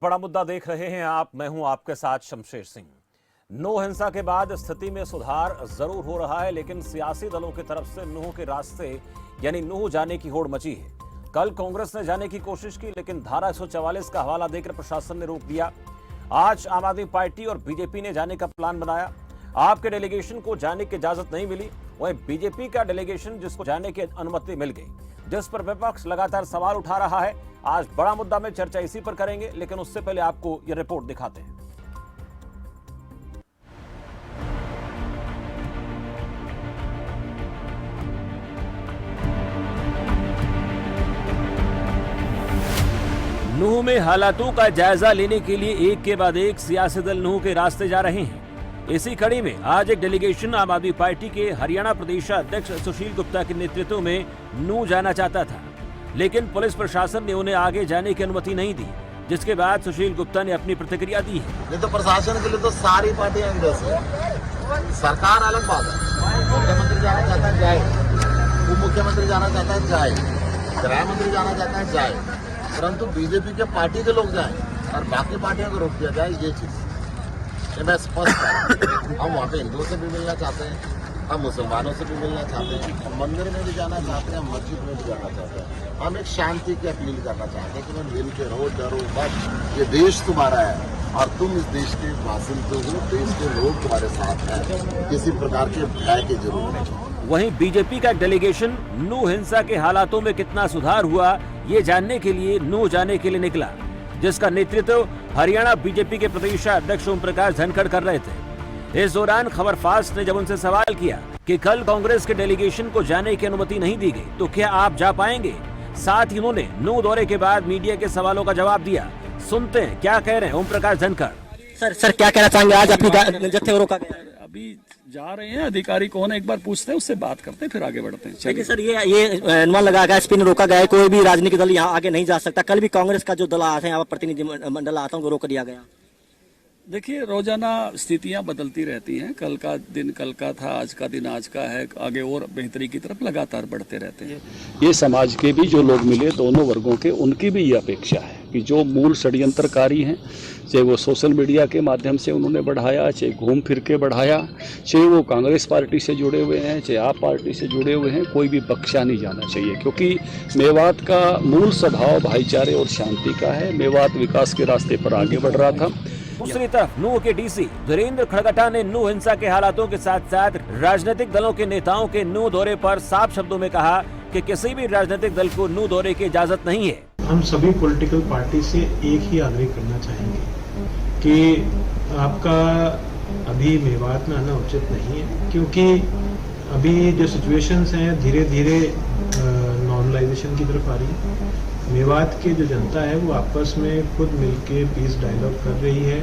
बड़ा मुद्दा देख रहे हैं आप, मैं हूं आपके साथ शमशेर सिंह। नो हिंसा के बाद स्थिति में सुधार जरूर हो रहा है, लेकिन सियासी दलों की तरफ से नूह के रास्ते यानी नूह जाने की होड़ मची है। कल कांग्रेस ने जाने की कोशिश की, लेकिन धारा 144 का हवाला देकर प्रशासन ने रोक दिया। आज आम आदमी पार्टी और बीजेपी ने जाने का प्लान बनाया। आपके डेलीगेशन को जाने की इजाजत नहीं मिली, वहीं बीजेपी का डेलीगेशन जिसको जाने की अनुमति मिल गई, जिस पर विपक्ष लगातार सवाल उठा रहा है। आज बड़ा मुद्दा में चर्चा इसी पर करेंगे, लेकिन उससे पहले आपको यह रिपोर्ट दिखाते हैं। नूह में हालातों का जायजा लेने के लिए एक के बाद एक सियासी दल नूह के रास्ते जा रहे हैं। इसी कड़ी में आज एक डेलीगेशन आम आदमी पार्टी के हरियाणा प्रदेश अध्यक्ष सुशील गुप्ता के नेतृत्व में नूह जाना चाहता था, लेकिन पुलिस प्रशासन ने उन्हें आगे जाने की अनुमति नहीं दी, जिसके बाद सुशील गुप्ता ने अपनी प्रतिक्रिया दी है। ये तो प्रशासन के लिए तो सारी पार्टियां इंग्रेस है, सरकार अलग बात है। मुख्यमंत्री जाना चाहता है जाए, उप मुख्यमंत्री जाना चाहता है जाए, गृह मंत्री जाना चाहता है जाए, परंतु बीजेपी के पार्टी के लोग जाए और बाकी पार्टियों को रोक दिया जाए, ये चीज ये मैं स्पष्ट है। हम वहाँ पे हिंदुओं से भी मिलना चाहते हैं, हम मुसलमानों से भी मिलना चाहते हैं, हम मंदिर में भी जाना चाहते हैं, हम मस्जिद में भी जाना चाहते हैं। हम एक शांति की अपील करना चाहते हैं कि मैं मिल के रहो, डरो मत, ये देश तुम्हारा है और तुम इस देश के बासिंदे हो, देश के लोग तुम्हारे साथ हैं, किसी प्रकार के भय की जरूरत नहीं। वहीं बीजेपी का डेलीगेशन नूह हिंसा के हालातों में कितना सुधार हुआ, ये जानने के लिए नूह जाने के लिए निकला, जिसका नेतृत्व हरियाणा बीजेपी के प्रदेश अध्यक्ष ओम प्रकाश धनखड़ कर रहे थे। इस दौरान खबर फास्ट ने जब उनसे सवाल किया कि कल कांग्रेस के डेलीगेशन को जाने की अनुमति नहीं दी गई, तो क्या आप जा पाएंगे? साथ ही उन्होंने नूह दौरे के बाद मीडिया के सवालों का जवाब दिया। सुनते हैं क्या कह रहे हैं ओम प्रकाश धनखड़। सर क्या कहना चाहेंगे? आज अपनी जत्थे को रोका गया। अभी जा रहे हैं, अधिकारी कौन है एक बार पूछते हैं, उससे बात करते हैं, फिर आगे बढ़ते हैं। देखिए सर, ये अनुमान लगा गया, स्पिन रोका गया है, कोई भी राजनीतिक दल यहाँ आगे नहीं जा सकता। कल भी कांग्रेस का जो दल आता है, यहाँ प्रतिनिधि मंडल आता है, वो रोक दिया गया। देखिए, रोजाना स्थितियां बदलती रहती हैं। कल का दिन कल का था, आज का दिन आज का है, आगे और बेहतरी की तरफ लगातार बढ़ते रहते हैं। ये समाज के भी जो लोग मिले, दोनों वर्गों के, उनकी भी ये अपेक्षा है कि जो मूल षड्यंत्रकारी हैं, चाहे वो सोशल मीडिया के माध्यम से उन्होंने बढ़ाया, चाहे घूम फिर के बढ़ाया, चाहे वो कांग्रेस पार्टी से जुड़े हुए हैं, चाहे आप पार्टी से जुड़े हुए हैं, कोई भी बख्शा नहीं जाना चाहिए, क्योंकि मेवात का मूल स्वभाव भाईचारे और शांति का है। मेवात विकास के रास्ते पर आगे बढ़ रहा था। दूसरी तरफ नूह के डीसी धीरेन्द्र खड़गटा ने नूह हिंसा के हालातों के साथ साथ राजनीतिक दलों के नेताओं के नूह दौरे पर साफ शब्दों में कहा कि किसी भी राजनीतिक दल को नूह दौरे की इजाजत नहीं है। हम सभी पॉलिटिकल पार्टी से एक ही आग्रह करना चाहेंगे कि आपका अभी मेवात में आना उचित नहीं है, क्योंकि अभी जो सिचुएशंस हैं धीरे धीरे नॉर्मलाइजेशन की तरफ आ रही है। मेवात की जो जनता है वो आपस में खुद मिलके पीस डायलॉग कर रही है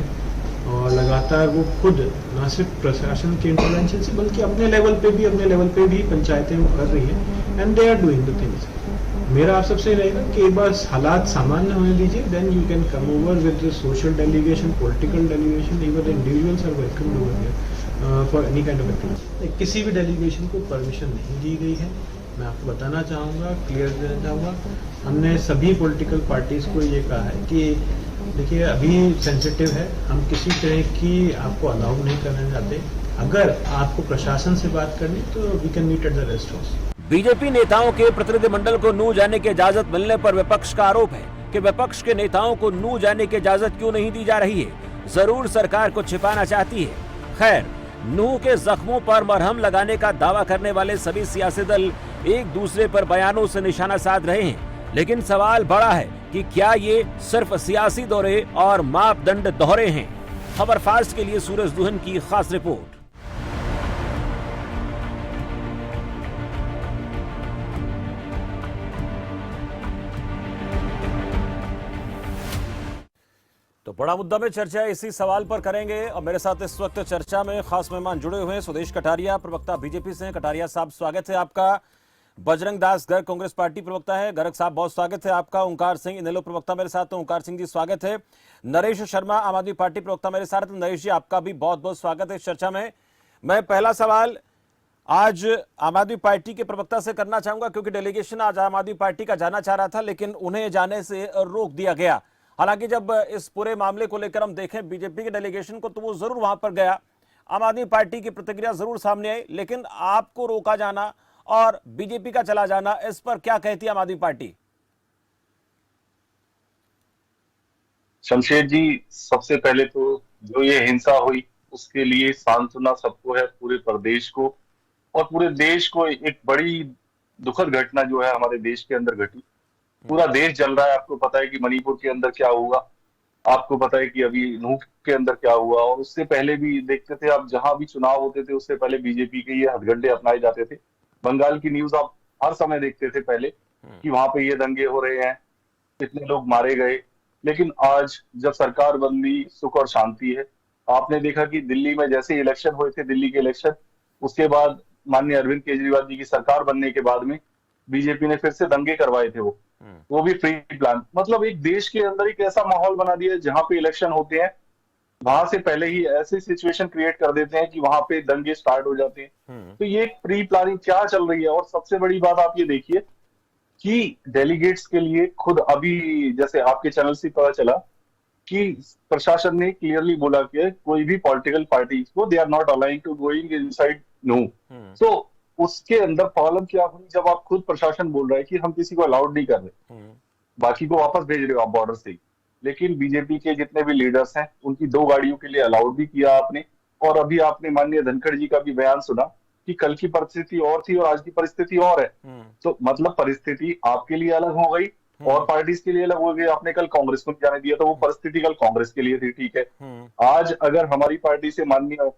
और लगातार वो खुद न सिर्फ प्रशासन के इंटरवेंशन से बल्कि अपने लेवल पे भी पंचायतें वो कर रही है, and they are doing the things. मेरा आप सबसे रहेगा कि एक बार हालात सामान्य होने दीजिए, then you can come over with social delegation, political delegation, even individuals are welcome over here for any kind of activity. किसी भी डेलीगेशन को परमिशन नहीं दी गई है। मैं आपको बताना चाहूँगा, क्लियर देना चाहूँगा, हमने सभी पॉलिटिकल पार्टीज को ये कहा है कि देखिए अभी सेंसिटिव है, हम किसी तरह की आपको अलाउ नहीं करना चाहते। अगर आपको प्रशासन से बात करनी तो we can meet at the rest house. BJP नेताओं के प्रतिनिधिमंडल को नूह जाने की इजाजत मिलने पर विपक्ष का आरोप है कि विपक्ष के नेताओं को नूह जाने की इजाजत क्यों नहीं दी जा रही है, जरूर सरकार को छिपाना चाहती है। खैर, नूह के जख्मों पर मरहम लगाने का दावा करने वाले सभी सियासी दल एक दूसरे पर बयानों से निशाना साध रहे हैं, लेकिन सवाल बड़ा है कि क्या ये सिर्फ सियासी दौरे और मापदंड दोहरे हैं। खबर फास्ट के लिए सूरज दुहन की खास रिपोर्ट। तो बड़ा मुद्दा में चर्चा इसी सवाल पर करेंगे और मेरे साथ इस वक्त चर्चा में खास मेहमान जुड़े हुए हैं। सुदेश कटारिया, प्रवक्ता बीजेपी से हैं। कटारिया साहब, स्वागत है आपका। बजरंग दास गर्ग कांग्रेस पार्टी प्रवक्ता है। गर्ग साहब, बहुत स्वागत है आपका। ओंकार सिंह इनेलो प्रवक्ता मेरे साथ, तो ओंकार सिंह जी स्वागत है। नरेश शर्मा आम आदमी पार्टी प्रवक्ता मेरे साथ, नरेश जी आपका भी बहुत बहुत स्वागत है इस चर्चा में। मैं पहला सवाल आज आम आदमी पार्टी के प्रवक्ता से करना चाहूंगा, क्योंकि डेलीगेशन आज आम आदमी पार्टी का जाना चाह रहा था, लेकिन उन्हें जाने से रोक दिया गया। हालांकि जब इस पूरे मामले को लेकर हम देखें बीजेपी के डेलीगेशन को, तो वो जरूर वहां पर गया, आम आदमी पार्टी की प्रतिक्रिया जरूर सामने आई, लेकिन आपको रोका जाना और बीजेपी का चला जाना, इस पर क्या कहती है आम आदमी पार्टी? शमशेर जी, सबसे पहले तो जो ये हिंसा हुई उसके लिए सांत्वना सबको है, पूरे प्रदेश को और पूरे देश को। एक बड़ी दुखद घटना जो है हमारे देश के अंदर घटी, पूरा देश जल रहा है। आपको पता है कि मणिपुर के अंदर क्या हुआ, आपको पता है कि अभी नूह के अंदर क्या हुआ, और उससे पहले भी देखते थे आप, जहां भी चुनाव होते थे उससे पहले बीजेपी के ये हथकंडे अपनाए जाते थे। बंगाल की न्यूज आप हर समय देखते थे पहले कि वहां पे ये दंगे हो रहे हैं, इतने लोग मारे गए। लेकिन आज जब सरकार बदली, सुख और शांति है। आपने देखा कि दिल्ली में जैसे इलेक्शन हुए थे, दिल्ली के इलेक्शन, उसके बाद माननीय अरविंद केजरीवाल जी की सरकार बनने के बाद में बीजेपी ने फिर से दंगे करवाए थे, वो भी प्री प्लान। मतलब एक देश के अंदर एक ऐसा माहौल बना दिया जहां पे इलेक्शन होते हैं, वहां से पहले ही ऐसी सिचुएशन क्रिएट कर देते हैं कि वहां पे दंगे स्टार्ट हो जाते हैं। तो ये प्री प्लानिंग क्या चल रही है। और सबसे बड़ी बात आप ये देखिए कि डेलीगेट्स के लिए खुद अभी जैसे आपके चैनल से पता चला कि प्रशासन ने क्लियरली बोला कि कोई भी पॉलिटिकल पार्टी को they are not allowed to going inside Nuh. तो उसके अंदर प्रॉब्लम क्या हुई, जब आप खुद प्रशासन बोल रहा है कि हम किसी को अलाउड नहीं कर रहे, बाकी को वापस भेज रहे हो आप बॉर्डर से, लेकिन बीजेपी के जितने भी लीडर्स हैं उनकी 2 गाड़ियों के लिए अलाउड भी किया आपने। और अभी आपने माननीय धनखड़ जी का भी बयान सुना कि कल की परिस्थिति और थी और आज की परिस्थिति और है। तो मतलब परिस्थिति आपके लिए अलग हो गई और पार्टीज के लिए अलग हो गई। आपने कल कांग्रेस को जाने दिया, तो वो परिस्थिति कल कांग्रेस के लिए थी, ठीक है। आज अगर हमारी पार्टी से माननीय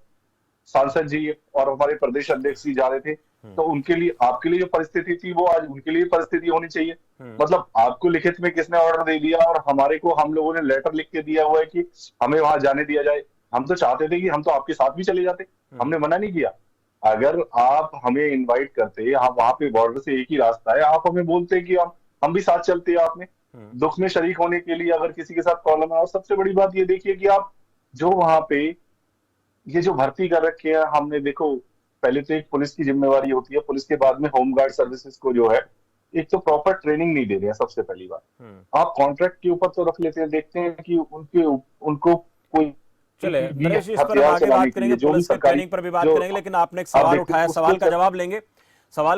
सांसद जी और हमारे प्रदेश अध्यक्ष जी जा रहे थे, तो उनके लिए, आपके लिए जो परिस्थिति थी वो आज उनके लिए परिस्थिति होनी चाहिए। मतलब आपको लिखित में किसने ऑर्डर दे दिया और हमारे को, हम लोगों ने लेटर लिख के दिया हुआ है कि हमें वहां जाने दिया जाए। हम तो चाहते थे कि हम तो आपके साथ भी चले जाते, हमने मना नहीं किया। अगर आप हमें इनवाइट करते, आप वहां पे बॉर्डर से एक ही रास्ता है, आप हमें बोलते कि हम भी साथ चलते। आपने दुख में शरीक होने के लिए अगर किसी के साथ प्रॉब्लम है। और सबसे बड़ी बात ये देखिए कि आप जो वहां पे ये जो भर्ती कर रखे हैं, हमने देखो पहले तो एक पुलिस की जिम्मेवारी होती है, पुलिस के बाद में होमगार्ड सर्विसेज को जो है एक तो प्रॉपर ट्रेनिंग नहीं दे रहे हैं। सबसे पहली बात आप कॉन्ट्रैक्ट के ऊपर तो रख लेते हैं, देखते हैं कि उनको कोई, चले नरेश, इस पर हम आगे बात करेंगे, पुलिस की ट्रेनिंग पर भी बात करेंगे, लेकिन आपने एक सवाल उठाया, सवाल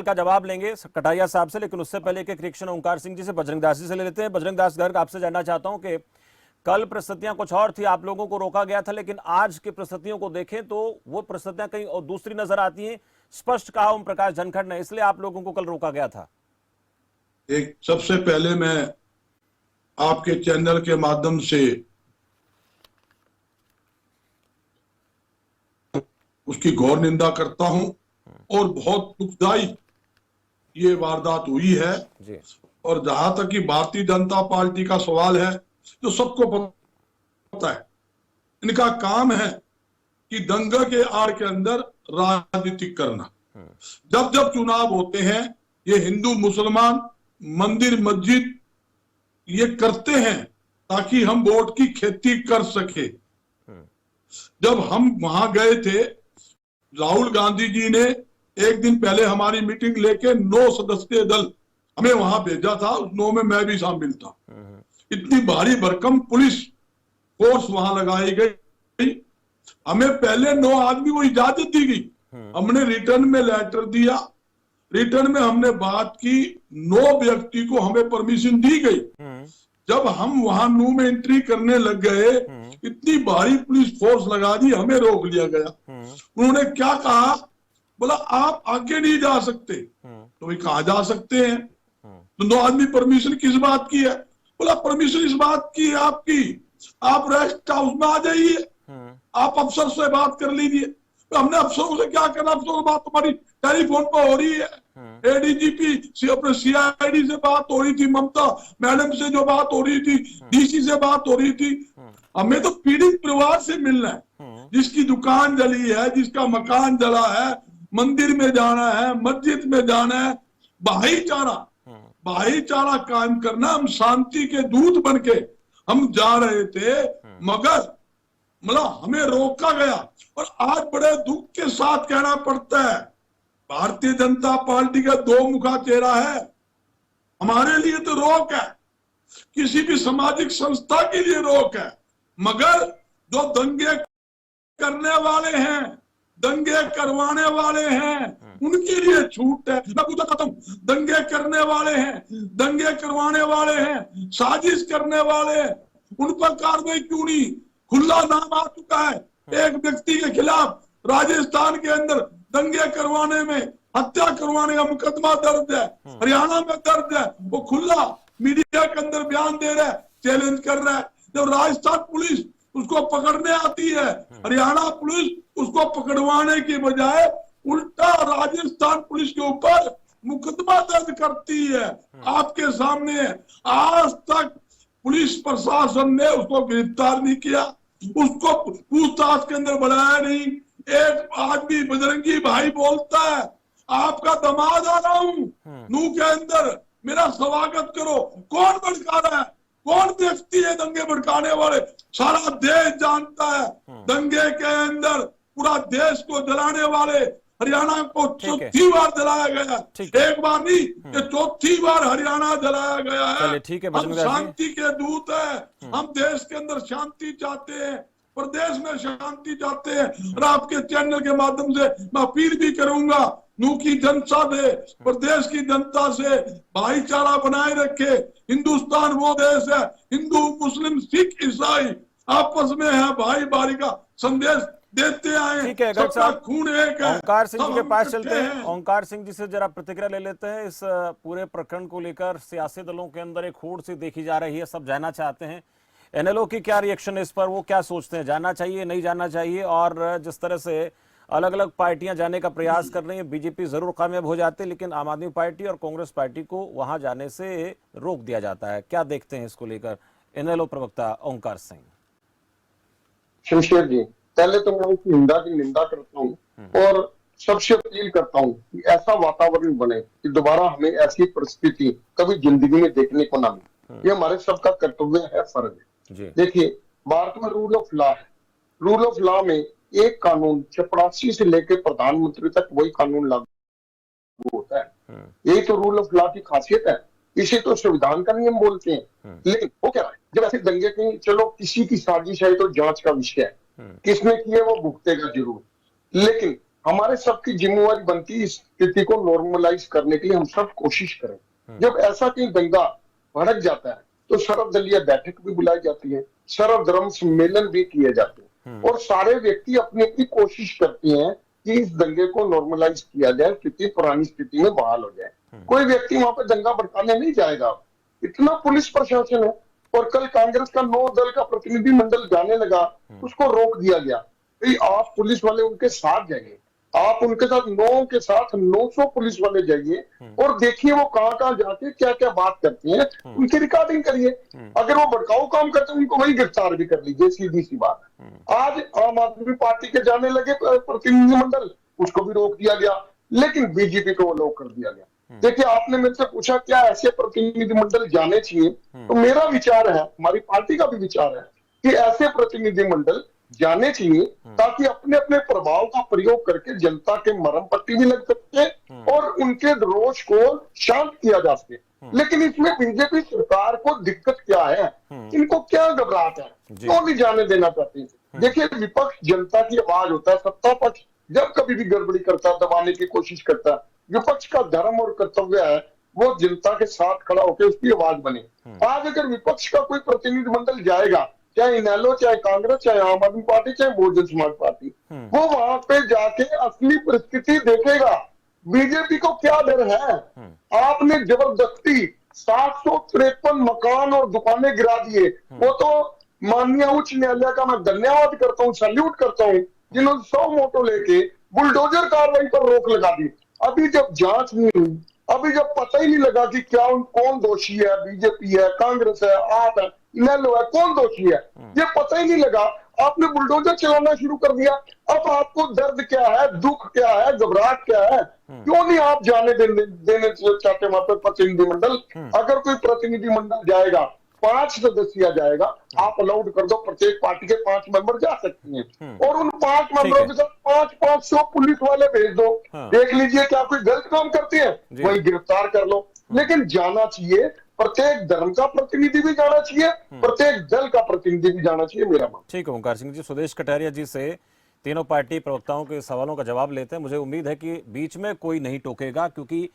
का जवाब लेंगे कटारिया साहब से। लेकिन उससे पहले एक रिएक्शन ओंकार सिंह जी से, बजरंग दास जी से ले लेते हैं। बजरंग दास गर्ग, आपसे जानना चाहता हूं कि कल परिस्थितियां कुछ और थी, आप लोगों को रोका गया था, लेकिन आज की परिस्थितियों को देखें तो वो परिस्थितियां कहीं और दूसरी नजर आती हैं। स्पष्ट कहा ओम प्रकाश धनखड़ ने, इसलिए आप लोगों को कल रोका गया था। एक सबसे पहले मैं आपके चैनल के माध्यम से उसकी घोर निंदा करता हूं और बहुत दुखदाई ये वारदात हुई है जी। और जहां तक कि भारतीय जनता पार्टी का सवाल है, जो सबको पता है, इनका काम है कि दंगे के आड़ के अंदर राजनीति करना। जब जब चुनाव होते हैं, ये हिंदू मुसलमान मंदिर मस्जिद ये करते हैं ताकि हम वोट की खेती कर सके। जब हम वहां गए थे, राहुल गांधी जी ने एक दिन पहले हमारी मीटिंग लेके 9 सदस्यीय दल हमें वहां भेजा था, उस 9 में मैं भी शामिल था। इतनी भारी भरकम पुलिस फोर्स वहां लगाई गई, हमें पहले 9 आदमी को इजाजत दी गई, हमने रिटर्न में लेटर दिया, रिटर्न में हमने बात की, 9 व्यक्ति को हमें परमिशन दी गई। जब हम वहां नू में एंट्री करने लग गए, इतनी भारी पुलिस फोर्स लगा दी, हमें रोक लिया गया। उन्होंने क्या कहा, बोला आप आगे नहीं जा सकते। तो भाई कहां जा सकते हैं? तो 9 आदमी परमिशन किस बात की है? बोला परमिशन इस बात की है आपकी, आप रेस्ट हाउस में आ जाइए, आप अफसर से बात कर लीजिए। तो हमने अफसरों से क्या करना, अफसरों से बात तुम्हारी टेलीफोन पर हो रही है, एडीजीपी अपने सीआईडी से बात हो रही थी, ममता मैडम से जो बात हो रही थी, डीसी से बात हो रही थी। हमें तो पीड़ित परिवार से मिलना है, जिसकी दुकान जली है, जिसका मकान जला है, मंदिर में जाना है, मस्जिद में जाना है, भाईचारा कायम करना। हम शांति के दूत बनके हम जा रहे थे, मगर मतलब हमें रोका गया। और आज बड़े दुख के साथ कहना पड़ता है, भारतीय जनता पार्टी का 2 मुखा चेहरा है, हमारे लिए तो रोक है, किसी भी सामाजिक संस्था के लिए रोक है, मगर जो दंगे करने वाले हैं, दंगे करवाने वाले हैं, उनके लिए छूट है। मैं पूछना चाहता हूं, दंगे करने वाले हैं, दंगे करवाने वाले हैं, साजिश करने वाले हैं, उन पर कार्रवाई क्यों नहीं? खुला नाम आ चुका है एक व्यक्ति के खिलाफ, राजस्थान के अंदर दंगे करवाने में, हत्या करवाने का मुकदमा दर्ज है, हरियाणा में दर्ज है, वो खुला मीडिया के अंदर बयान दे रहा है, चैलेंज कर रहा है। जब राजस्थान पुलिस उसको पकड़ने आती है, हरियाणा पुलिस उसको पकड़वाने की बजाय उल्टा राजस्थान पुलिस के ऊपर मुकदमा दर्ज करती है। आपके सामने आज तक पुलिस प्रशासन ने उसको गिरफ्तार नहीं किया, उसको पूछताछ के अंदर बुलाया नहीं। एक आदमी बजरंगी भाई बोलता है, आपका दामाद आ रहा हूं नूह के अंदर, मेरा स्वागत करो। कौन भड़का रहा है? कौन व्यक्ति है दंगे भड़काने वाले? सारा देश जानता है। दंगे के अंदर पूरा देश को जलाने वाले हरियाणा को चौथी बार जलाया गया, एक बार नहीं, ये चौथी बार हरियाणा जलाया गया है। ठीक है, हम शांति के दूत हैं, हम देश के अंदर शांति चाहते हैं, प्रदेश में शांति चाहते हैं। और आपके चैनल के माध्यम से मैं अपील भी करूंगा, नूह की जनता से, प्रदेश की जनता से भाईचारा बनाए रखे। हिंदुस्तान वो देश है, हिंदू मुस्लिम सिख ईसाई आपस में है, भाई भाई का संदेश देते आए। ठीक है गर्ग साहब, खून एक है। ओंकार सिंह जी के पास चलते हैं। ओंकार सिंह जी से जरा प्रतिक्रिया ले लेते हैं। इस पूरे प्रकरण को लेकर सियासी दलों के अंदर एक होड़ सी देखी जा रही है, सब जानना चाहते हैं। एनएलओ की क्या रिएक्शन है इस पर, वो क्या सोचते हैं, जाना चाहिए नहीं जाना चाहिए? और जिस तरह से अलग अलग पार्टियां जाने का प्रयास कर रही हैं, बीजेपी जरूर कामयाब हो जाती है, लेकिन आम आदमी पार्टी और कांग्रेस पार्टी को वहां जाने से रोक दिया जाता है। क्या देखते हैं इसको लेकर एनएलओ प्रवक्ता ओंकार सिंह? शमशेर जी, पहले तो मैं उसकी निंदा करता हूँ और सबसे अपील करता हूँ कि ऐसा वातावरण बने कि दोबारा हमें ऐसी परिस्थिति कभी जिंदगी में देखने को ना मिले। ये हमारे सबका कर्तव्य है, फर्ज है। देखिए, भारत में रूल ऑफ लॉ है। रूल ऑफ लॉ में एक कानून चपरासी से लेकर प्रधानमंत्री तक वही कानून लागू होता है। यही तो रूल ऑफ लॉ की खासियत है। इसे तो संविधान का नियम बोलते हैं। लेकिन वो क्या है, जब ऐसे दंगे की, चलो किसी की साजिश है तो जांच का विषय है, किसने किए वो भुगतेगा जरूर, लेकिन हमारे सबकी जिम्मेवारी बनती है इस स्थिति को नॉर्मलाइज करने के लिए हम सब कोशिश करें। जब ऐसा कहीं दंगा भड़क जाता है तो सर्वदलीय बैठक भी बुलाई जाती है, सर्वधर्म सम्मेलन भी किए जाते हैं और सारे व्यक्ति अपनी अपनी कोशिश करते हैं कि इस दंगे को नॉर्मलाइज किया जाए, स्थिति पुरानी स्थिति में बहाल हो जाए। कोई व्यक्ति वहां पर दंगा भड़काने नहीं जाएगा। इतना पुलिस प्रशासन है। और कल कांग्रेस का 9 दल का प्रतिनिधि मंडल जाने लगा, उसको रोक दिया गया। भाई आप पुलिस वाले उनके साथ जाइए, आप उनके साथ 9 के साथ 900 पुलिस वाले जाइए और देखिए वो कहाँ जाके क्या क्या बात करते हैं, उनकी रिकॉर्डिंग करिए। अगर वो भड़काऊ काम करते हैं उनको वही गिरफ्तार भी कर लीजिए, सीधी सी बात। आज आम आदमी पार्टी के जाने लगे प्रतिनिधि मंडल, उसको भी रोक दिया गया, लेकिन बीजेपी को वो लोग कर दिया गया। देखिए, आपने मेरे से पूछा क्या ऐसे प्रतिनिधि मंडल जाने चाहिए, तो मेरा विचार है, हमारी पार्टी का भी विचार है कि ऐसे प्रतिनिधि मंडल जाने चाहिए ताकि अपने अपने प्रभाव का प्रयोग करके जनता के मरहम पट्टी भी लग सके और उनके रोष को शांत किया जा सके। लेकिन इसमें बीजेपी सरकार को दिक्कत क्या है, इनको क्या घबराहट है, क्यों नहीं जाने देना चाहती? देखिए, विपक्ष जनता की आवाज होता है, सत्ता पक्ष जब कभी भी गड़बड़ी करता है, दबाने की कोशिश करता है। विपक्ष का धर्म और कर्तव्य है वो जनता के साथ खड़ा होकर उसकी आवाज बने। आज अगर विपक्ष का कोई प्रतिनिधि मंडल जाएगा, चाहे इनेलो, चाहे कांग्रेस, चाहे आम आदमी पार्टी, चाहे बहुजन समाज पार्टी, वो वहां पे जाके असली परिस्थिति देखेगा। बीजेपी को क्या डर है? आपने जबरदस्ती 753 मकान और दुकानें गिरा दिए। वो तो माननीय उच्च न्यायालय का मैं धन्यवाद करता हूँ, सैल्यूट करता हूँ, जिन्होंने 100 मोटो लेके बुलडोजर कार्रवाई पर रोक लगा दी। अभी जब जांच नहीं हुई, अभी जब पता ही नहीं लगा कि क्या कौन दोषी है, बीजेपी है, कांग्रेस है, आप है, इनेलो है, कौन दोषी है, ये पता ही नहीं लगा, आपने बुलडोजर चलाना शुरू कर दिया। अब आपको दर्द क्या है, दुख क्या है, घबराहट क्या है? क्यों नहीं आप जाने देने चाहते वहां पर प्रतिनिधि मंडल? अगर कोई प्रतिनिधि मंडल जाएगा, 5 सदस्य जाएगा, आप अलाउड कर दो, प्रत्येक पार्टी के 5 मेंबर जा सकते हैं और उन 5 मेंबरों के साथ 500 पुलिस वाले भेज दो। देख लीजिए क्या कोई गलत काम करते हैं, वही गिरफ्तार कर लो। लेकिन जाना चाहिए प्रत्येक धर्म का प्रतिनिधि भी जाना चाहिए, प्रत्येक दल का प्रतिनिधि भी जाना चाहिए, मेरा मानना। ठीक है ओंकार सिंह जी, सुदेश कटारिया जी से तीनों पार्टी प्रवक्ताओं के सवालों का जवाब लेते हैं। मुझे उम्मीद है कि बीच में कोई नहीं टोकेगा, क्योंकि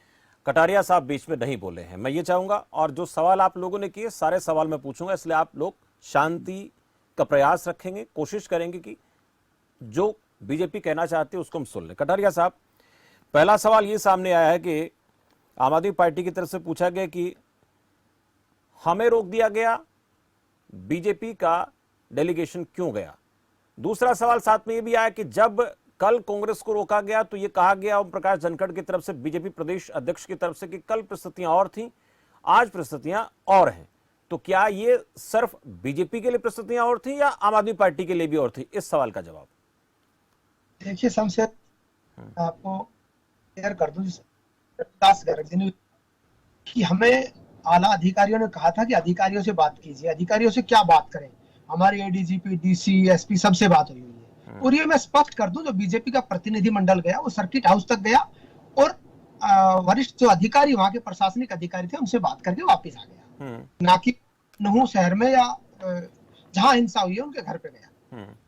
कटारिया साहब बीच में नहीं बोले हैं। मैं ये चाहूंगा, और जो सवाल आप लोगों ने किए सारे सवाल मैं पूछूंगा, इसलिए आप लोग शांति का प्रयास रखेंगे, कोशिश करेंगे कि जो बीजेपी कहना चाहती है उसको हम सुन लें। कटारिया साहब, पहला सवाल ये सामने आया है कि आम आदमी पार्टी की तरफ से पूछा गया कि हमें रोक दिया गया, बीजेपी का डेलीगेशन क्यों गया। दूसरा सवाल साथ में यह भी आया कि जब कल कांग्रेस को रोका गया तो यह कहा गया ओम प्रकाश धनखड़ की तरफ से, बीजेपी प्रदेश अध्यक्ष की तरफ से, कि कल परिस्थितियां और थीं, आज परिस्थितियां और हैं। तो क्या ये सिर्फ बीजेपी के लिए परिस्थितियां और थी या आम आदमी पार्टी के लिए भी और थी? इस सवाल का जवाब देखिए। शमशेर, आपको क्लियर कर दूं, दास गर्ग जी ने कि हमें आला अधिकारियों ने कहा था कि अधिकारियों से बात कीजिए। अधिकारियों से क्या बात करें, हमारे एडीजीपी, डीसी, एसपी सबसे बात हुई है। और ये मैं स्पष्ट कर दूं, जो बीजेपी का प्रतिनिधि मंडल गया वो सर्किट हाउस तक गया और वरिष्ठ जो अधिकारी, वहां के प्रशासनिक अधिकारी थे, उनसे बात करके वापस आ गया। ना कि नहू शहर में या जहां हिंसा हुई है उनके घर पे गया।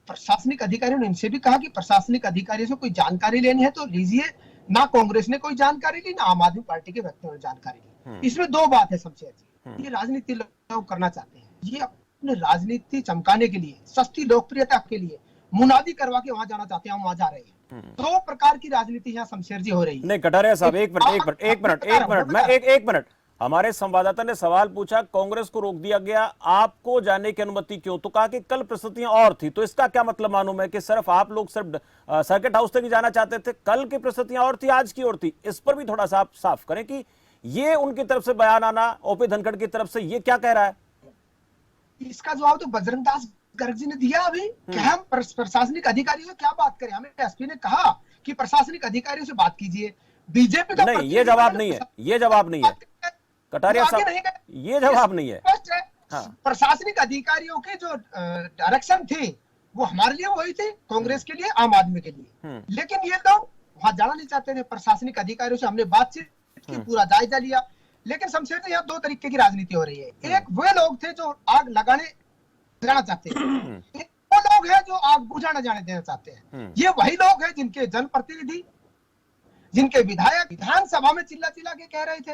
प्रशासनिक अधिकारियों ने इनसे भी कहा कि प्रशासनिक अधिकारियों से कोई जानकारी लेनी है तो लीजिए। ना कांग्रेस ने कोई जानकारी ली, ना आम आदमी पार्टी के व्यक्तियों ने जानकारी ली। इसमें दो बात है शमशेर जी, ये राजनीति लोग करना चाहते हैं, ये अपने राजनीति चमकाने के लिए, सस्ती लोकप्रियता के लिए मुनादी करवा के वहां जाना चाहते हैं, हम वहां जा रहे हैं। दो प्रकार की राजनीति यहाँ शमशेर जी हो रही है। नहीं कटारिया साहब, एक मिनट, हमारे संवाददाता ने सवाल पूछा, कांग्रेस को रोक दिया गया, आपको जाने की अनुमति क्यों? तो कहा कि कल परिस्थितियां और थी। तो इसका क्या मतलब मालूम है कि सिर्फ आप लोग सिर्फ सर्किट हाउस तक ही जाना चाहते थे? कल की परिस्थितियां और थी, आज की और थी। इस पर भी थोड़ा सा आप साफ करें कि ये उनकी तरफ से बयान आना, ओपी धनखड़ की तरफ से, ये क्या कह रहा है? इसका जवाब तो बजरंग दास गर्ग जी ने दिया अभी कि हम प्रशासनिक अधिकारियों से क्या बात करें। हमें एसपी ने कहा कि प्रशासनिक अधिकारियों से बात कीजिए। बीजेपी का नहीं, ये जवाब नहीं है, ये जवाब नहीं है कटारिया साहब, ये जवाब नहीं है। हाँ। प्रशासनिक अधिकारियों के जो डायरेक्शन थी वो हमारे लिए वही थी, कांग्रेस के लिए, आम आदमी के लिए। लेकिन ये लोग वहां जाना नहीं चाहते थे। प्रशासनिक अधिकारियों से हमने बातचीत की, पूरा जायजा लिया। लेकिन शमशेर जी, यहाँ दो तरीके की राजनीति हो रही है। एक वे लोग थे जो आग लगाने जाना चाहते हैं, वो लोग हैं जो आग बुझाना जाने देना चाहते हैं। ये वही लोग हैं जिनके जनप्रतिनिधि, जिनके विधायक विधानसभा में चिल्ला चिल्ला के कह रहे थे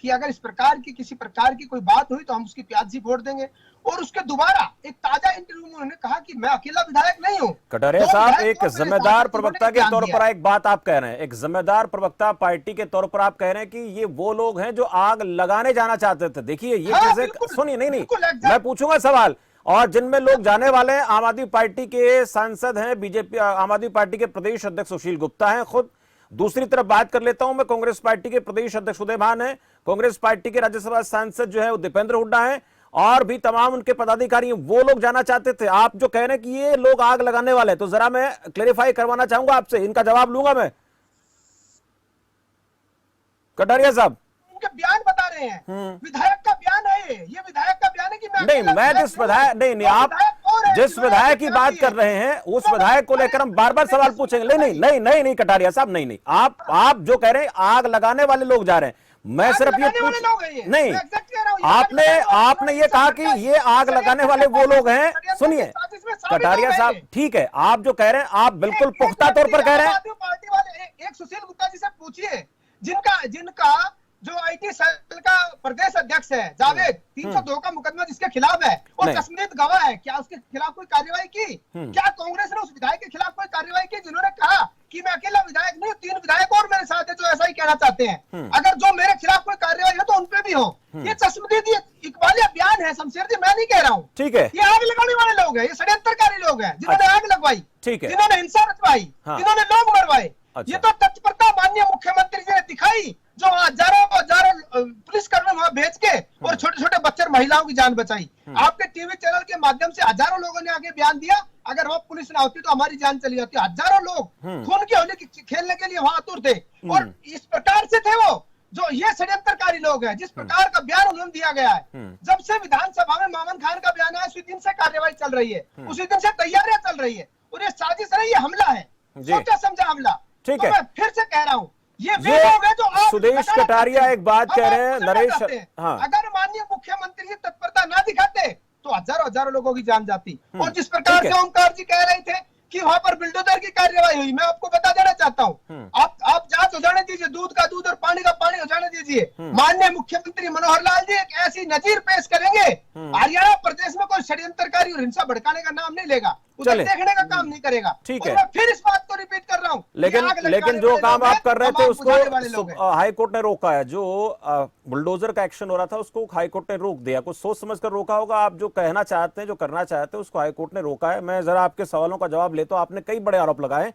कि अगर इस प्रकार की किसी प्रकार की कोई बात हुई तो हम उसकी प्याजी वोट देंगे। और उसके दोबारा एक ताजा इंटरव्यू में उन्होंने कहा कि मैं अकेला विधायक नहीं हूं। कटारिया साहब, एक जिम्मेदार प्रवक्ता के तौर पर एक बात आप कह रहे हैं, एक जिम्मेदार प्रवक्ता पार्टी के तौर पर आप कह रहे हैं कि ये वो लोग हैं जो आग लगाने जाना चाहते थे। देखिए ये चीजें सुनिए, नहीं मैं पूछूंगा सवाल, और जिनमें लोग जाने वाले हैं, आम आदमी पार्टी के सांसद हैं, बीजेपी आम आदमी पार्टी के प्रदेश अध्यक्ष सुशील गुप्ता हैं खुद। दूसरी तरफ बात कर लेता हूं मैं, कांग्रेस पार्टी के प्रदेश अध्यक्ष उदयभान है, कांग्रेस पार्टी के राज्यसभा सांसद जो है वो दीपेंद्र हुड्डा हैं, और भी तमाम उनके पदाधिकारी हैं। वो लोग जाना चाहते थे। आप जो कह रहे हैं कि ये लोग आग लगाने वाले, तो जरा मैं क्लेरिफाई करवाना चाहूंगा आपसे, इनका जवाब लूंगा मैं। कटारिया साहब, उनके बयान बता रहे हैं, विधायक का बयान है ये विधायक का बयान है कि मैं जिस विधायक नहीं आप जिस विधायक की बात कर रहे हैं उस विधायक को लेकर हम बार बार सवाल पूछेंगे। नहीं कटारिया साहब, नहीं आप जो कह रहे हैं आग लगाने वाले लोग जा रहे हैं, मैं सिर्फ ये नहीं, आपने ये कहा कि ये आग लगाने वाले वो लोग हैं। सुनिए कटारिया साहब, ठीक है, आप जो कह रहे हैं आप बिल्कुल पुख्ता तौर पर कह रहे हैं। पार्टी वाले एक सुशील गुप्ता जी से पूछिए, जिनका जो आईटी सेल का प्रदेश अध्यक्ष है जावेद, 302 का मुकदमा जिसके खिलाफ है और कश्मीर गवाह है, क्या उसके खिलाफ कोई कार्रवाई की? क्या कांग्रेस ने उस विधायक के खिलाफ कोई कार्रवाई की जिन्होंने कहा कि मैं अकेला विधायक नहीं, 3 विधायक और मेरे साथ है जो ऐसा ही कहना चाहते हैं, अगर जो मेरे खिलाफ कोई कार्रवाई हो तो उनपे भी हो? ये चश्मदीद इकबालिया बयान है शमशेर जी, मैं नहीं कह रहा हूँ। ठीक है, ये आग लगाने वाले लोग हैं, ये षड्यंत्रकारी लोग हैं जिन्होंने आग लगवाई, ठीक है, जिन्होंने हिंसा रचवाई, जिन्होंने लोग मरवाए। ये तो तत्परता माननीय मुख्यमंत्री जी ने दिखाई, जो हजारों पुलिसकर्मी वहां भेज के और छोटे छोटे बच्चे महिलाओं की जान बचाई। आपके टीवी चैनल के माध्यम से हजारों लोगों ने आगे बयान दिया, अगर वो पुलिस ना होती तो हमारी जान चली जाती। हजारों लोग खून की होली खेलने के लिए वहां आतुर थे, और इस प्रकार से थे वो जो ये षड्यंत्रकारी लोग हैं। जिस प्रकार का बयान उन्होंने दिया गया है, जब से विधानसभा में मामन खान का बयान आया उसी दिन से कार्रवाई चल रही है, उसी दिन से तैयारियां चल रही है, और ये साजिश है, ये हमला है, सोचा समझा हमला। ठीक है, मैं फिर से कह रहा हूँ, ये लोग हैं जो सुदेश कटारिया एक बात कह रहे हैं, नरेश, हाँ, अगर माननीय तो हजारों हजारों लोगों की जान जाती। और जिस प्रकार से ओमकार जी कह रहे थे कि वहां पर बुलडोजर की कार्यवाही हुई, मैं आपको बता देना चाहता हूं, आप जांच हो जाने दीजिए, दूध का दूध और पानी का पानी हो जाने दीजिए। माननीय मुख्यमंत्री मनोहर लाल जी एक ऐसी नजीर पेश करेंगे, हरियाणा प्रदेश में कोई षड्यंत्रकारी और हिंसा भड़काने का नाम नहीं लेगा, उधर देखने का काम नहीं करेगा। ठीक और है। मैं फिर इस बात को रिपीट कर रहा हूं, लेकिन जो काम आप कर रहे थे उसको हाई कोर्ट ने रोका है। जो बुलडोजर का एक्शन हो रहा था उसको हाई कोर्ट ने रोक दिया। कुछ सोच समझ कर रोका होगा। आप जो कहना चाहते हैं, जो करना चाहते हैं, उसको हाई कोर्ट ने रोका है। मैं जरा आपके सवालों का जवाब लेता हूं। आपने कई बड़े आरोप लगाए।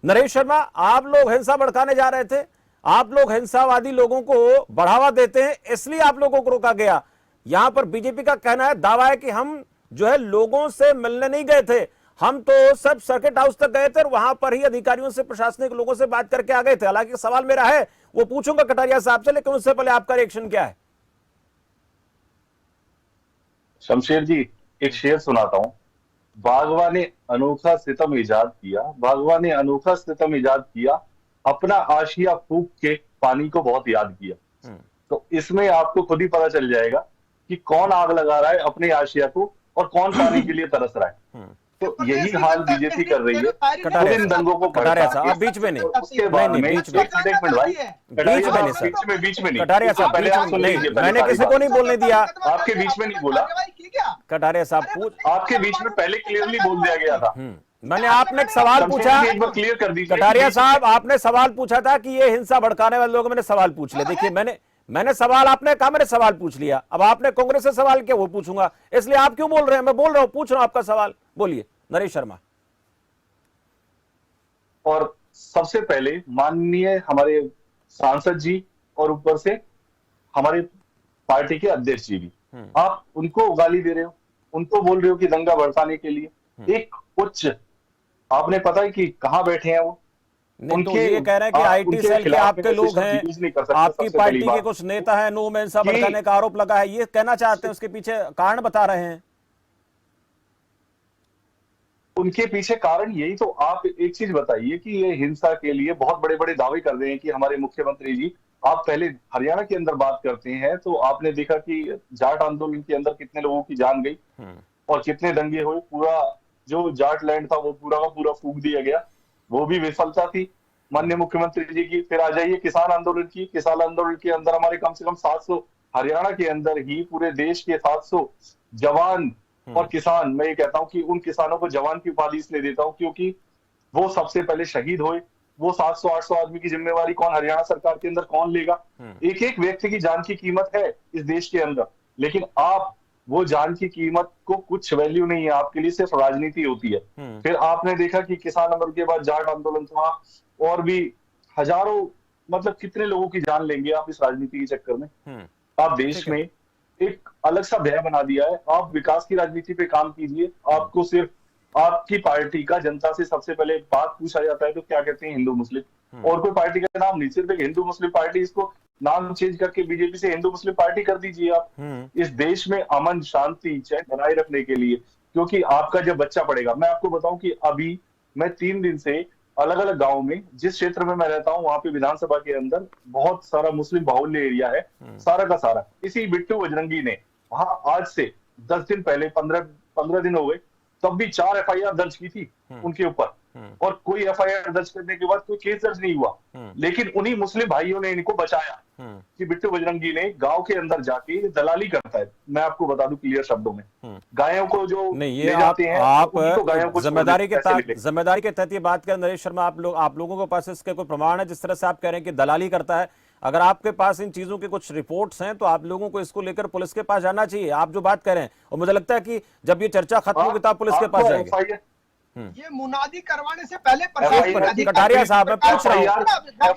नरेश शर्मा, आप लोग हिंसा भड़काने जा रहे थे, आप लोग हिंसावादी लोगों को बढ़ावा देते हैं, इसलिए आप लोगों को रोका गया। यहां पर बीजेपी का कहना है, दावा है कि हम जो है लोगों से मिलने नहीं गए थे, हम तो सब सर्किट हाउस तक गए थे और वहां पर ही अधिकारियों से, प्रशासनिक लोगों से बात करके आ गए थे। हालांकि सवाल मेरा है वो पूछूंगा कटारिया साहब से, लेकिन उससे पहले आपका रिएक्शन क्या है? शमशेर जी, एक शेर सुनाता हूं। बागवा ने अनोखा सितम ईजाद किया, बागवा ने अनोखा सितम ईजाद किया, अपना आशिया फूंक के पानी को बहुत याद किया। तो इसमें आपको खुद ही पता चल जाएगा कि कौन आग लगा रहा है अपने आशिया को और कौन पानी के लिए तरस रहा है। तो यही हाल बीजेपी कर रही है। कटारिया दंगों को कटारिया साहब, आप बीच में नहीं, उसके बाद में बीच में नहीं, कटारिया साहब, पहले आप सुन लीजिए। मैंने किसी को नहीं बोलने दिया। आपके बीच में नहीं बोला, कटारिया साहब आपके बीच में पहले क्लियरली बोल दिया गया था। मैंने आपने एक सवाल पूछा, एक बार क्लियर कर दीजिए। कटारिया साहब आपने सवाल पूछा था कि ये हिंसा भड़काने वाले लोग, मैंने सवाल पूछ लिया। देखिए मैंने सवाल, आपने कहा मैंने सवाल पूछ लिया, अब आपने कांग्रेस से सवाल किया, वो पूछूंगा, इसलिए आप क्यों बोल रहे हैं? मैं बोल रहा हूं, पूछ रहा हूं आपका सवाल, बोलिए नरेश शर्मा। और सबसे पहले माननीय हमारे सांसद जी और ऊपर से हमारे पार्टी के अध्यक्ष जी भी, आप उनको गाली दे रहे हो, उनको बोल रहे हो कि दंगा भड़काने के लिए। एक उच्च, आपने पता है कि कहां बैठे हैं वो? तो ये कह रहे हैं कि आईटी सेल के आपके लोग हैं, आपकी पार्टी के कुछ नेता हैं, नो में हिंसा भड़काने का आरोप लगा है, ये कहना चाहते हैं, उसके पीछे कारण बता रहे हैं। उनके पीछे कारण यही, तो आप एक चीज बताइए कि ये हिंसा के लिए बहुत बड़े बड़े दावे कर रहे हैं कि हमारे मुख्यमंत्री जी, आप पहले हरियाणा के अंदर बात करते हैं तो आपने देखा कि जाट आंदोलन के अंदर कितने लोगों की जान गई और कितने दंगे हुए, पूरा जो जाट लैंड था वो पूरा का पूरा फूंक दिया गया, वो भी विफलता थी माननीय मुख्यमंत्री जी की। फिर आ जाइए किसान आंदोलन की, किसान आंदोलन के अंदर हमारे कम से कम 700, हरियाणा के अंदर ही पूरे देश के 700 जवान और किसान, मैं ये कहता हूं कि उन किसानों को जवान की उपाधि इसलिए देता हूं क्योंकि वो सबसे पहले शहीद हुए। वो 700-800 आदमी की जिम्मेवारी कौन, हरियाणा सरकार के अंदर कौन लेगा? एक एक व्यक्ति की जान की कीमत है इस देश के अंदर, लेकिन आप वो जान की कीमत को कुछ वैल्यू नहीं है, आपके लिए सिर्फ राजनीति होती है। फिर आपने देखा कि किसान आंदोलन के बाद जाट आंदोलन था और भी हजारों, मतलब कितने लोगों की जान लेंगे आप इस राजनीति के चक्कर में? आप देश में एक अलग सा भय बना दिया है। आप विकास की राजनीति पे काम कीजिए। आपको सिर्फ आपकी पार्टी का जनता से सबसे पहले बात पूछा जाता है तो क्या कहते हैं, हिंदू मुस्लिम, और कोई पार्टी का नाम नहीं, सिर्फ एक हिंदू मुस्लिम पार्टी, इसको नाम चेंज करके बीजेपी से हिंदू मुस्लिम पार्टी कर दीजिए आप। इस देश में अमन शांति चैन बनाए रखने के लिए, क्योंकि आपका जब बच्चा पढ़ेगा, मैं आपको बताऊं कि अभी मैं 3 दिन से अलग अलग गांव में, जिस क्षेत्र में मैं रहता हूं वहां पे विधानसभा के अंदर बहुत सारा मुस्लिम बाहुल्य एरिया है, सारा का सारा। इसी बिट्टू बजरंगी ने वहां आज से 10 दिन पहले 15 दिन हो गए, तब भी 4 एफआईआर दर्ज की थी उनके ऊपर, और कोई एफआईआर दर्ज करने के बाद कोई केस दर्ज नहीं हुआ। लेकिन उन्हीं मुस्लिम भाइयों ने इनको बचाया कि बिट्टू बजरंगी ने गांव के अंदर जाके दलाली करता है। मैं आपको बता दूं क्लियर शब्दों में, गायों को जो नहीं, ये आप जिम्मेदारी के तहत ये बात करें नरेश शर्मा, आप लोगों के पास इसके कोई प्रमाण है? जिस तरह से आप कह रहे हैं कि दलाली करता है, अगर आपके पास इन चीजों के कुछ रिपोर्ट्स हैं तो आप लोगों को इसको लेकर पुलिस के पास जाना चाहिए। आप जो बात कर रहे हैं, और मुझे लगता है कि जब ये चर्चा खत्म होगी तो आप पुलिस के पास जाएंगे। ये मुनादी करवाने से पहले कटारिया साहब मैं पूछ रहा हूँ,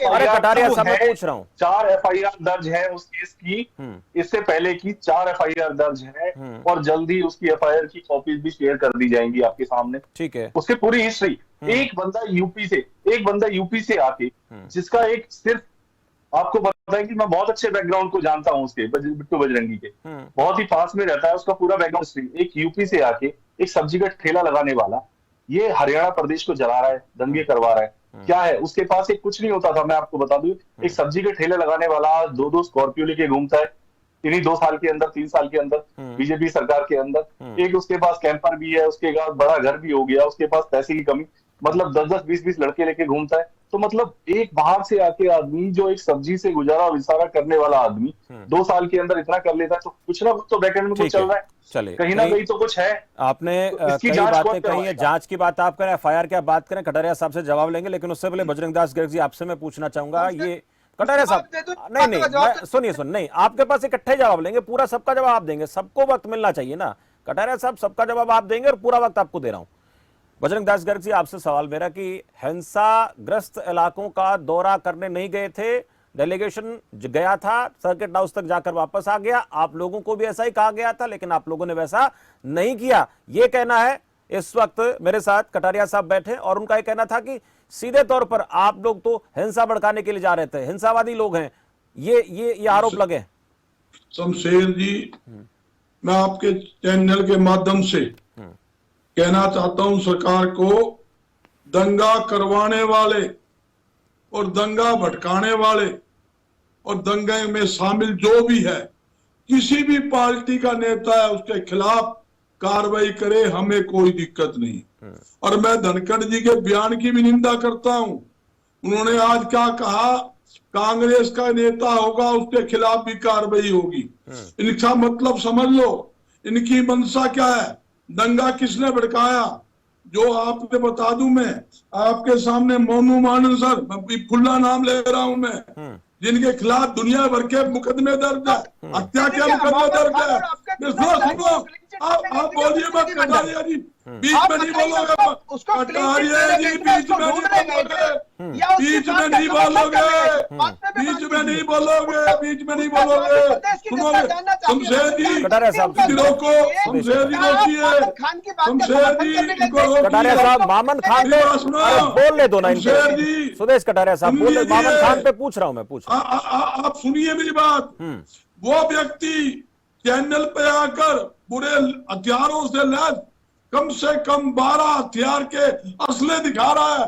अरे कटारिया साहब मैं पूछ रहा हूँ, 4 एफआईआर दर्ज है उस केस की, इससे पहले की 4 एफआईआर दर्ज है, और जल्दी उसकी एफआईआर की कॉपीज भी शेयर कर दी जाएंगी आपके सामने। ठीक है, उसकी पूरी हिस्ट्री। एक बंदा यूपी से आके, जिसका एक सिर्फ आपको बताएं कि मैं बहुत अच्छे बैकग्राउंड को जानता हूं उसके, बिट्टू बजरंगी के बहुत ही पास में रहता है, उसका पूरा बैकग्राउंड हिस्ट्री। एक यूपी से आके एक सब्जी का ठेला लगाने वाला, ये हरियाणा प्रदेश को जला रहा है, दंगे करवा रहा है। क्या है उसके पास? एक कुछ नहीं होता था, मैं आपको बता दूं, एक सब्जी के ठेले लगाने वाला 2-2 स्कॉर्पियो लेके घूमता है, इन्हीं 2 साल के अंदर, 3 साल के अंदर, बीजेपी सरकार के अंदर। एक उसके पास कैंपर भी है, उसके बाद बड़ा घर भी हो गया, उसके पास पैसे की कमी, मतलब 10-10, 20-20 लड़के लेके घूमता है। तो मतलब एक बाहर से आके आदमी, जो एक सब्जी से गुजारा विसारा करने वाला आदमी 2 साल के अंदर इतना कर लेता है, तो कुछ ना कुछ तो बैकएंड में कुछ चल रहा है, चलिए, कहीं ना कहीं तो कुछ है। आपने तो इसकी कई जांच बातें कौन कही है, करवाएगा? जांच की बात आप करें, एफआईआर की आप बात करें, कटारिया साहब से जवाब लेंगे, लेकिन उससे पहले बजरंग दास गर्ग जी आपसे मैं पूछना चाहूंगा, ये कटारिया साहब, नहीं, सुनिए, नहीं, आपके पास इकट्ठे जवाब लेंगे, पूरा सबका जवाब आप देंगे, सबको वक्त मिलना चाहिए ना। कटारिया साहब, सबका जवाब आप देंगे और पूरा वक्त आपको दे रहा हूं। बजरंग दास गर्ग जी, आपसे सवाल मेरा कि हिंसाग्रस्त इलाकों का दौरा करने नहीं गए थे, डेलीगेशन गया था, सर्किट हाउस तक जाकर वापस आ गया, आप लोगों को भी ऐसा ही कहा गया था, लेकिन आप लोगों ने वैसा नहीं किया, ये कहना है। इस वक्त मेरे साथ कटारिया साहब बैठे और उनका यह कहना था कि सीधे तौर पर आप लोग तो हिंसा भड़काने के लिए जा रहे थे, हिंसावादी लोग हैं, ये आरोप लगे। शमशेर जी, मैं आपके चैनल के माध्यम से कहना चाहता हूं सरकार को, दंगा करवाने वाले और दंगा भड़काने वाले और दंगे में शामिल जो भी है, किसी भी पार्टी का नेता है, उसके खिलाफ कार्रवाई करे, हमें कोई दिक्कत नहीं। और मैं धनखड़ जी के बयान की भी निंदा करता हूं। उन्होंने आज क्या कहा, कांग्रेस का नेता होगा उसके खिलाफ भी कार्रवाई होगी। इनका मतलब समझ लो, इनकी मंशा क्या है, दंगा किसने भड़काया। जो आपने बता दूं, मैं आपके सामने मोनू मानन सर, खुला नाम ले रहा हूं मैं, जिनके खिलाफ दुनिया भर के मुकदमे दर्ज है, हत्या के मुकदमे दर्ज है। सुनो, आप बोलिए मत, कटारिया जी बीच में नहीं बोलोगे, कटारिया जी बीच में नहीं बोलोगे, बीच में नहीं बोलोगे, बीच में नहीं बोलोगे, बीच में नहीं बोलोगे। सुनोगे शमशेर जी, कटारिया साहब रोको, शमशेर जी रोकिए, शमशेर जी इनको कटारिया साहब, मामन खान पे बोलने दो ना इनको। सुदेश कटारिया साहब बोल, मामन खान पे पूछ रहा हूं मैं, आप सुनिए मेरी बात। वो व्यक्ति चैनल पे आकर पूरे हथियारों से लैस कम से कम 12 हथियार के असले दिखा रहा है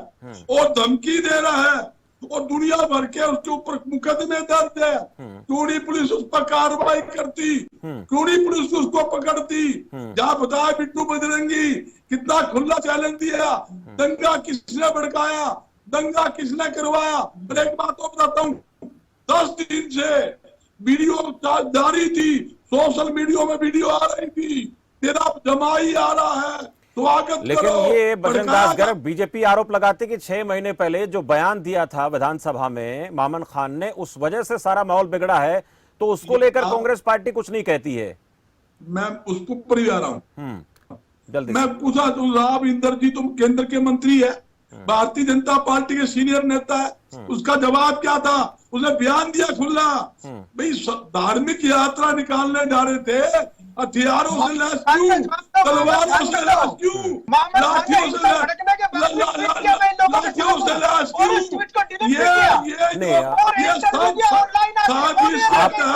और धमकी दे रहा है, और दुनिया भर के उसके ऊपर मुकदमे दर्ज है। क्यों नहीं पुलिस उस पर कार्रवाई करती, क्यों नहीं पुलिस उसको पकड़ती। जहाँ बताया बिट्टू बजरंगी, कितना खुला चैलेंज दिया, दंगा किसने भड़काया, दंगा किसने करवाया। और एक बात और बताता हूँ, 10 दिन से वीडियो जारी थी, सोशल मीडिया में वीडियो आ रही थी, तेरा जमाई आ रहा है, स्वागत लेकिन ये बजरंग दास गर्ग बीजेपी आरोप लगाते कि 6 महीने पहले जो बयान दिया था विधानसभा में मामन खान ने, उस वजह से सारा माहौल बिगड़ा है, तो उसको लेकर कांग्रेस पार्टी कुछ नहीं कहती है। मैं उसको ऊपर ही आ रहा हूँ। जल्दी मैं पूछा तो साहब, इंदर जी तुम केंद्र के मंत्री है, भारतीय जनता पार्टी के सीनियर नेता है, उसका जवाब क्या था, उसने बयान दिया खुला, भाई धार्मिक यात्रा निकालने जा रहे थे, हथियारों से लैस क्यों, तलवारों से लैस क्यों, लाठियों से लैस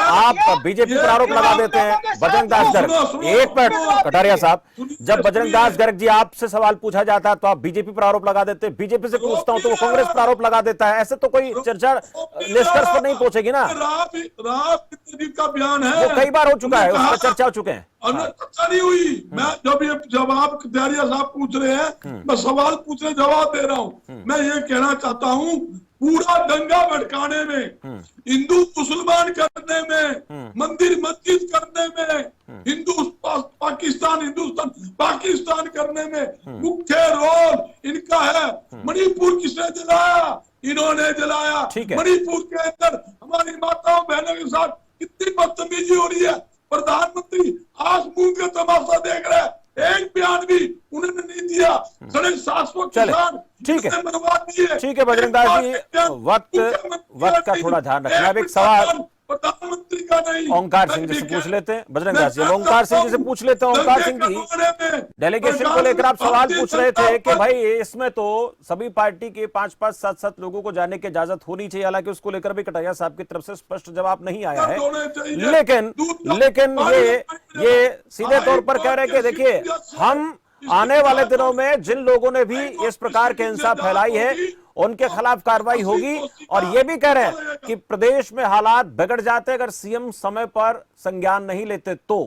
आप बीजेपी पर आरोप लगा देते हैं बजरंग दास गर्ग। एक मिनट कटारिया साहब, जब बजरंग दास गर्ग जी आपसे सवाल पूछा जाता है तो आप बीजेपी पर आरोप लगा देते हैं, बीजेपी से पूछता हूं तो वो कांग्रेस पर आरोप लगा देता है, ऐसे तो कोई चर्चा निष्कर्ष पर नहीं पहुंचेगी ना। का बयान है, वो कई बार हो चुका है, उस पर चर्चा हो चुके हैं। चर्चा नहीं हुई। मैं जब आप कटारिया साहब पूछ रहे हैं, मैं सवाल पूछ रहे जवाब दे रहा हूं। मैं ये कहना चाहता हूं, पूरा दंगा भड़काने में, हिंदू मुसलमान करने में, मंदिर मस्जिद करने में, हिंदुस्तान पाकिस्तान करने में मुख्य रोल इनका है। मणिपुर किसने जलाया, इन्होंने जलाया। मणिपुर के अंदर हमारी माताओं बहनों के साथ कितनी बदतमीजी हो रही है। प्रधानमंत्री आज मुंह के तमाशा देख रहे हैं, एक बयान भी उन्होंने नहीं दिया। 750 किसान ठीक है, मरवा दिए। ठीक है बजरंग दास जी, वक्त का थोड़ा ध्यान रखना। अब एक सवाल प्रधानमंत्री का नहीं, ओंकार सिंह जी से पूछ लेते हैं। बजरंग दास जी, ओंकार सिंह जी से पूछ लेते हैं। ओंकार सिंह जी, डेलीगेशन को लेकर आप सवाल पूछ रहे थे कि भाई इसमें तो सभी पार्टी के 5-5, 7-7 लोगों को जाने की इजाजत होनी चाहिए, हालांकि उसको लेकर भी कटारिया साहब की तरफ से स्पष्ट जवाब नहीं आया है। लेकिन ये सीधे तौर पर कह रहे हैं कि देखिए, हम आने वाले दिनों में जिन लोगों ने भी इस प्रकार की हिंसा फैलाई है उनके खिलाफ कार्रवाई होगी। और ये भी कह रहे हैं कि प्रदेश में हालात बिगड़ जाते अगर सीएम समय पर संज्ञान नहीं लेते तो।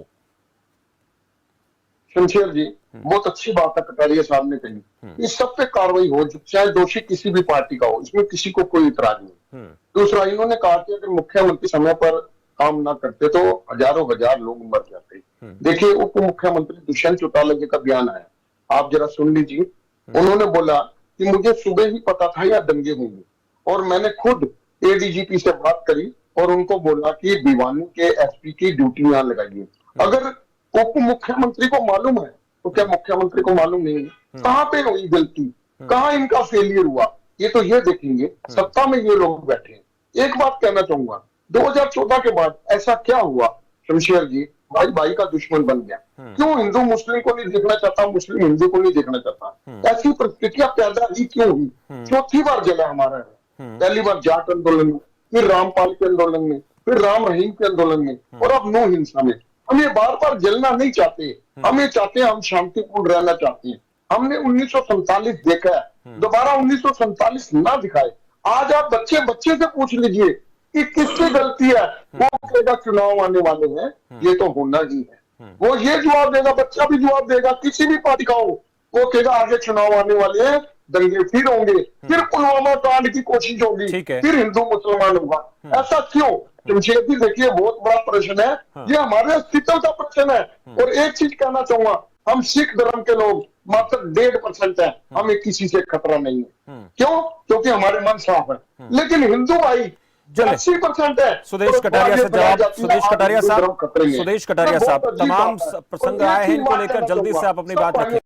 शमशेर जी, बहुत अच्छी बात है कटारिया साहब ने कही। इस सब पे कार्रवाई हो, चाहे दोषी किसी भी पार्टी का हो, इसमें किसी को कोई इतराज नहीं। दूसरा, इन्होंने कहा कि अगर मुख्यमंत्री समय पर काम ना करते तो हजारों हजार लोग मर जाते। देखिए, उप मुख्यमंत्री दुष्यंत चौटाला जी का बयान आया, आप जरा सुन लीजिए। उन्होंने बोला कि मुझे सुबह ही पता था यह दंगे होंगे और मैंने खुद एडीजीपी से बात करी और उनको बोला कि भिवानी के एसपी की ड्यूटी यहाँ लगाइए। अगर उप मुख्यमंत्री को मालूम है तो क्या मुख्यमंत्री को मालूम नहीं? कहाँ पे हुई गलती, कहाँ इनका फेलियर हुआ, ये तो ये देखेंगे। सत्ता में ये लोग बैठे हैं। एक बात कहना चाहूंगा, 2014 के बाद ऐसा क्या हुआ शमशेर जी, भाई भाई का दुश्मन बन गया। क्यों हिंदू मुस्लिम को नहीं देखना चाहता, मुस्लिम हिंदू को नहीं देखना चाहता? ऐसी परिस्थितियां पैदा ही क्यों हुई? चौथी बार जला हमारा है, पहली बार जाट आंदोलन में, फिर रामपाल के आंदोलन में, फिर राम रहीम के आंदोलन में और अब नौ हिंसा में। हम ये बार बार जलना नहीं चाहते, हम ये चाहते हैं, हम शांतिपूर्ण रहना चाहते हैं। हमने 1947 देखा है, दोबारा 1947 ना दिखाए। आज आप बच्चे से पूछ लीजिए कि किसकी गलती है, वो कहेगा चुनाव आने वाले हैं, ये तो होना ही है। वो ये जवाब देगा, बच्चा भी जवाब देगा, किसी भी पार्टी का हो, वो कहेगा आगे चुनाव आने वाले हैं, दंगे फिर होंगे, फिर पुलवामा कांड की कोशिश होगी, फिर हिंदू मुसलमान होगा। ऐसा क्यों? शमशेर जी देखिए, बहुत बड़ा प्रश्न है, ये हमारे अस्तित्व का प्रश्न है। और एक चीज कहना चाहूंगा, हम सिख धर्म के लोग मात्र 1.5% है, हमें किसी से खतरा नहीं है। क्यों? क्योंकि हमारे मन साफ है। लेकिन हिंदू भाई 80% है। सुदेश कटारिया से जवाब, सुदेश कटारिया साहब, तमाम प्रसंग आए हैं, इनको लेकर जल्दी से आप अपनी बात रखें।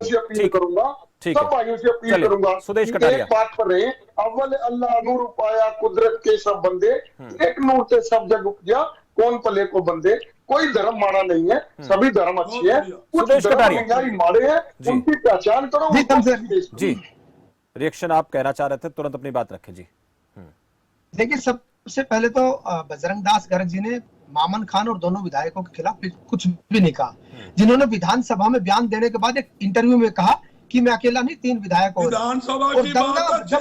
ठीक है, सब भाइयों से अपील करूंगा, सुदेश कटारिया, एक बात पर रहे, अव्वल अल्लाह नूर पाया कुदरत के सब बंदे, एक नूर से सब जग उपजा, कौन पले को बंदे। कोई धर्म माड़ा नहीं है, सभी धर्म अच्छे हैं, कुछ धर्म माड़े हैं, उनकी पहचान करो। जी, रिएक्शन आप कहना चाह रहे थे, तुरंत अपनी बात रखें। जी देखिए, सबसे पहले तो बजरंग दास गर्ग जी ने मामन खान और दोनों विधायकों के खिलाफ कुछ भी नहीं कहा, जिन्होंने विधानसभा में बयान देने के बाद एक इंटरव्यू में कहा कि मैं अकेला नहीं, 3 विधायक और जब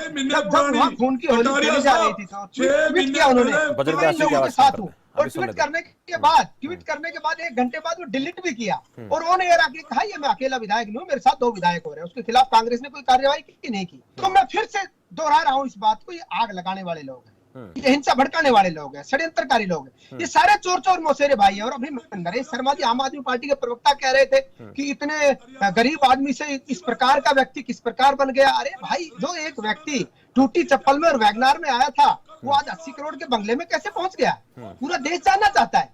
खून की होली खेली जा रही थी तो ट्वीट किया उन्होंने, लोगों के साथ हूँ। और ट्वीट करने के बाद 1 घंटे बाद वो डिलीट भी किया और उन्होंने ये आके कहा ये मैं अकेला विधायक नहीं हूँ, मेरे साथ 2 विधायक हो रहे हैं। उसके खिलाफ कांग्रेस ने कोई कार्रवाई की नहीं की। तो मैं फिर से दोहरा रहा हूँ इस बात को, ये आग लगाने वाले लोग हैं, ये हिंसा भड़काने वाले लोग हैं, षड्यंत्रकारी लोग हैं, ये सारे चोर मौसेरे भाई हैं। और अभी नरेश शर्मा जी, आम आदमी पार्टी के प्रवक्ता, कह रहे थे कि इतने गरीब आदमी से इस प्रकार का व्यक्ति किस प्रकार बन गया। अरे भाई, जो एक व्यक्ति टूटी चप्पल में और वैगनार में आया था, वो आज 80 करोड़ के बंगले में कैसे पहुंच गया? पूरा देश जानना चाहता है।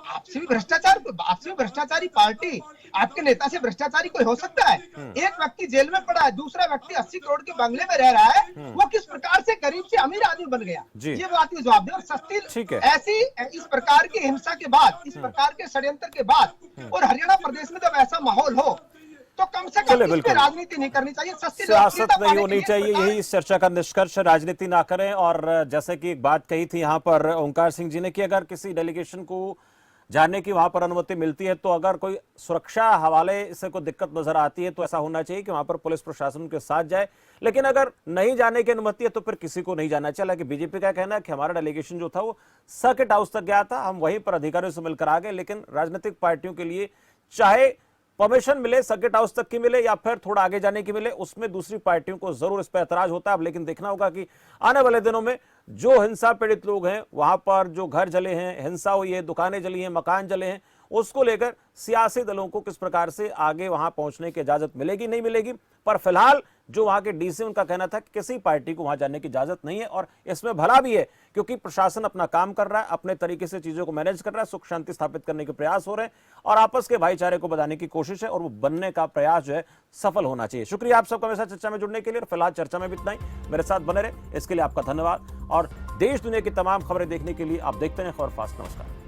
आपसे भी भ्रष्टाचारी पार्टी, आपके नेता से भ्रष्टाचारी कोई हो सकता है? एक व्यक्ति जेल में पड़ा है, दूसरा व्यक्ति 80 करोड़ के बंगले में रह रहा है, वो किस प्रकार से गरीब से अमीर आदमी बन गया? ये बात में जवाब दे। और सस्ती ऐसी इस प्रकार की हिंसा के बाद, इस प्रकार के षड्यंत्र के बाद, और हरियाणा प्रदेश में जब ऐसा माहौल हो तो कम से कम इस पे राजनीति नहीं करनी चाहिए, सियासत नहीं होनी चाहिए, यही इस चर्चा का निष्कर्ष। राजनीति ना करें। और जैसे कि एक बात कही थी यहाँ पर ओंकार सिंह जी ने कि अगर किसी डेलीगेशन को जाने की वहां पर अनुमति मिलती है तो अगर कोई सुरक्षा हवाले से कोई दिक्कत नजर आती है तो ऐसा होना चाहिए कि वहां पर पुलिस प्रशासन के साथ जाए। लेकिन अगर नहीं जाने की अनुमति है तो फिर किसी को नहीं जाना चाहिए। हालांकि बीजेपी का कहना है कि हमारा डेलीगेशन जो था वो सर्किट हाउस तक गया था, हम वहीं पर अधिकारियों से मिलकर आ गए। लेकिन राजनीतिक पार्टियों के लिए चाहे परमिशन मिले सर्किट हाउस तक की मिले या फिर थोड़ा आगे जाने की मिले, उसमें दूसरी पार्टियों को जरूर इस पर ऐतराज होता है। अब लेकिन देखना होगा कि आने वाले दिनों में जो हिंसा पीड़ित लोग हैं, वहां पर जो घर जले हैं, हिंसा हुई है, दुकानें जली हैं, मकान जले हैं, उसको लेकर सियासी दलों को किस प्रकार से आगे वहां पहुंचने की इजाजत मिलेगी नहीं मिलेगी। पर फिलहाल जो वहां के डीसी, उनका कहना था कि किसी पार्टी को वहां जाने की इजाजत नहीं है। और इसमें भला भी है क्योंकि प्रशासन अपना काम कर रहा है, अपने तरीके से चीजों को मैनेज कर रहा है, सुख शांति स्थापित करने के प्रयास हो रहे हैं और आपस के भाईचारे को बढ़ाने की कोशिश है और वो बनने का प्रयास जो है सफल होना चाहिए। शुक्रिया आप सबका मेरे साथ चर्चा में जुड़ने के लिए। और फिलहाल चर्चा में भी इतना ही, मेरे साथ बने रहे इसके लिए आपका धन्यवाद। और देश दुनिया की तमाम खबरें देखने के लिए आप देखते हैं खबर फास्ट। नमस्कार।